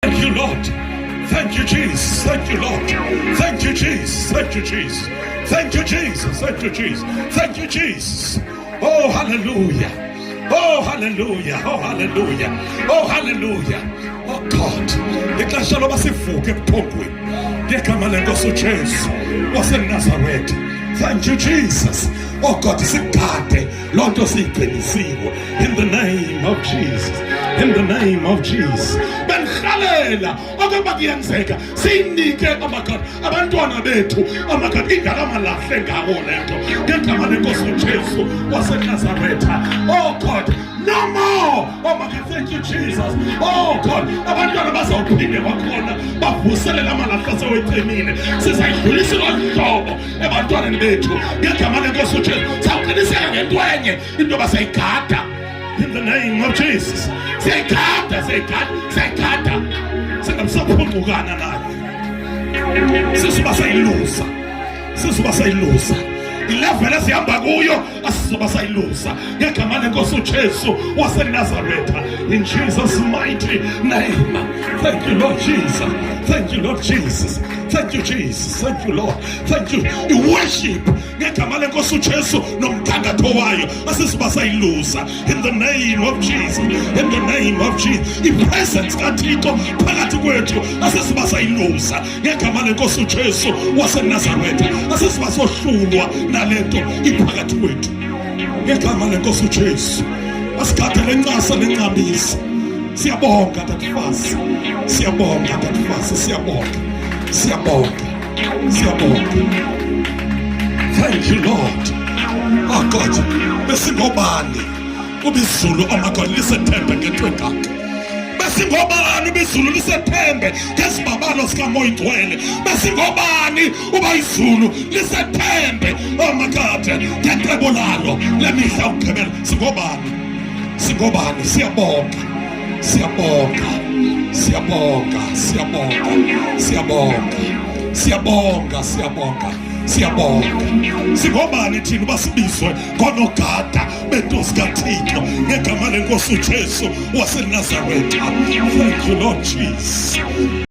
Thank you, Lord. Thank you, Jesus. Thank you, Lord. Thank you, Jesus. Thank you, Jesus. Thank you, Jesus. Thank you, Jesus. Thank you, Jesus. Oh, hallelujah. Oh, hallelujah. Oh, hallelujah. Oh, hallelujah. Oh, God. Ixesha loba sivuke ebuthongweni ngegama lenkosi uJesu waseNazaretha. Thank you, Jesus. Oh God, sigade loo nto siyiqinisiwe in the name of Jesus. In the name of Jesus. Benirhalela okuba kuyenzeka siyinike amagadi abantwana bethu amagadi ingala amalahle ngawo le nto ngegama lenkosi uJesu waseNazaretha. Oh God, no more. Oh my God, thank you, Jesus. Oh God, abantwana bazawuphinde bakhona bavuselela amalahle asewecimile. Sizayidlulisa loo nhlobo ebantwaneni bethu ngegama lenkosi uJesu. Sawuqiniseka ngento enye into basayigada in the name of Jesus. Sayigada, sayigada, sayigada. Singamsaphungukana naye. Sisuba sayilusa. Sisuba sayilusa. Ilevel esihamba kuyo asizoba sayilusa ngegama lenkosi uJesu waseNazaretha, in Jesus' mighty name. Thank you, Lord Jesus. Thank you, Lord Jesus. Thank you, Jesus. Thank you, Lord. Thank you. Worship ngegama lenkosi uJesu nomthandatho wayo asizoba sayilusa in the name of Jesus. In the name of Jesus. Ipresence kaThixo phakathi kwethu asizoba sayilusa ngegama lenkosi uJesu waseNazaretha. Asizoba sohlulwa nalento iphakathi kwethu ngegama lenkosi uJesu. Asikade lencasa lencamisa. Siyabonga Tatfazi. Siyabonga Tatfazi. Siyabonga. Siyabonga. Siyabonga. Thank you, Lord. Oh God, besingobani ubizulu, oh my God, lisethembe ngetwekaka. Besingobani ubizulu lisethembe ngesibabalo sikamoya ingcwele. Besingobani uba izulu lisethembe, oh my God, ngecebo lalo lemihla ukugqibela. Singobani? Singobani? Siyabonga. Siyabonga. Siyabonga. Siyabonga. Siyabonga. Siyabonga. Siyabonga. Siyabonga. Singobani thina uba sibizwe ngonogada bentosi kaThixo ngegama lenkosi uJesu waseNazaretha. Thank you, Lord Jesus.